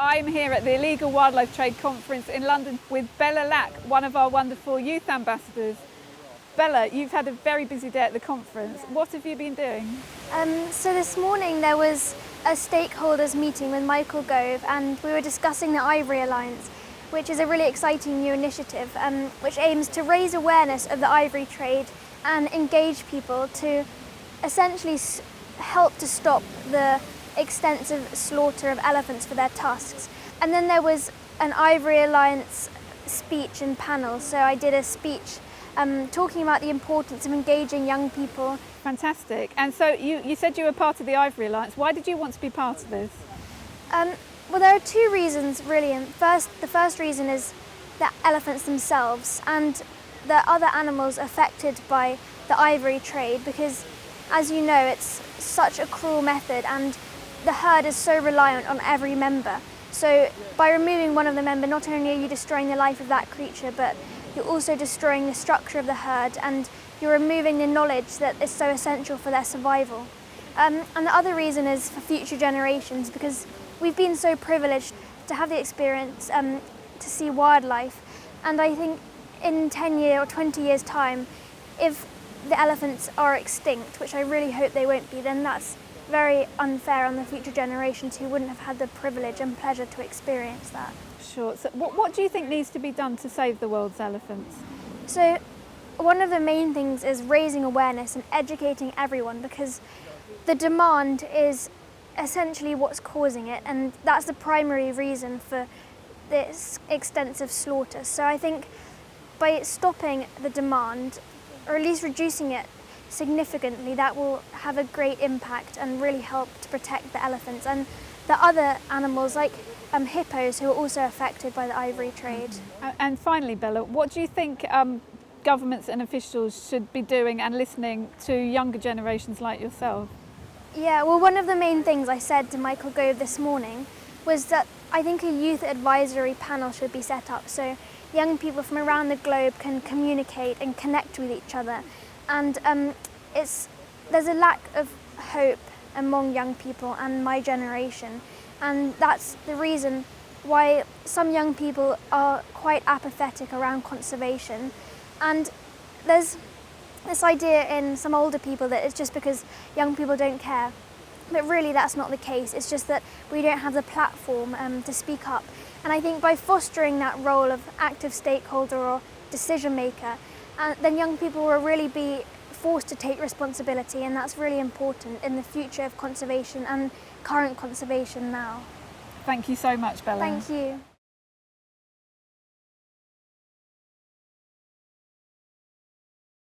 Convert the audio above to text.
I'm here at the Illegal Wildlife Trade Conference in London with Bella Lack, one of our wonderful youth ambassadors. Bella, you've had a very busy day at the conference. What have you been doing? So this morning there was a stakeholders meeting with Michael Gove, and we were discussing the Ivory Alliance, which is a really exciting new initiative which aims to raise awareness of the ivory trade and engage people to essentially help to stop the extensive slaughter of elephants for their tusks. And then there was an Ivory Alliance speech and panel, so I did a speech talking about the importance of engaging young people. Fantastic. And so you said you were part of the Ivory Alliance. Why did you want to be part of this? Well, there are two reasons really. And the first reason is the elephants themselves and the other animals affected by the ivory trade, because as you know, it's such a cruel method and the herd is so reliant on every member. So by removing one of the members, not only are you destroying the life of that creature, but you're also destroying the structure of the herd, and you're removing the knowledge that is so essential for their survival. And the other reason is for future generations, because we've been so privileged to have the experience to see wildlife. And I think in 10 years or 20 years time, if the elephants are extinct, which I really hope they won't be, then that's very unfair on the future generations who wouldn't have had the privilege and pleasure to experience that. Sure. So what do you think needs to be done to save the world's elephants? So one of the main things is raising awareness and educating everyone, because the demand is essentially what's causing it, and that's the primary reason for this extensive slaughter. So I think by stopping the demand, or at least reducing it significantly, that will have a great impact and really help to protect the elephants and the other animals like hippos, who are also affected by the ivory trade. And finally, Bella, what do you think governments and officials should be doing and listening to younger generations like yourself? Yeah, well, one of the main things I said to Michael Gove this morning was that I think a youth advisory panel should be set up so young people from around the globe can communicate and connect with each other. And there's a lack of hope among young people and my generation, and that's the reason why some young people are quite apathetic around conservation. And there's this idea in some older people that it's just because young people don't care. But really that's not the case. It's just that we don't have the platform to speak up. And I think by fostering that role of active stakeholder or decision maker, then young people will really be forced to take responsibility, and that's really important in the future of conservation and current conservation now. Thank you so much, Bella. Thank you.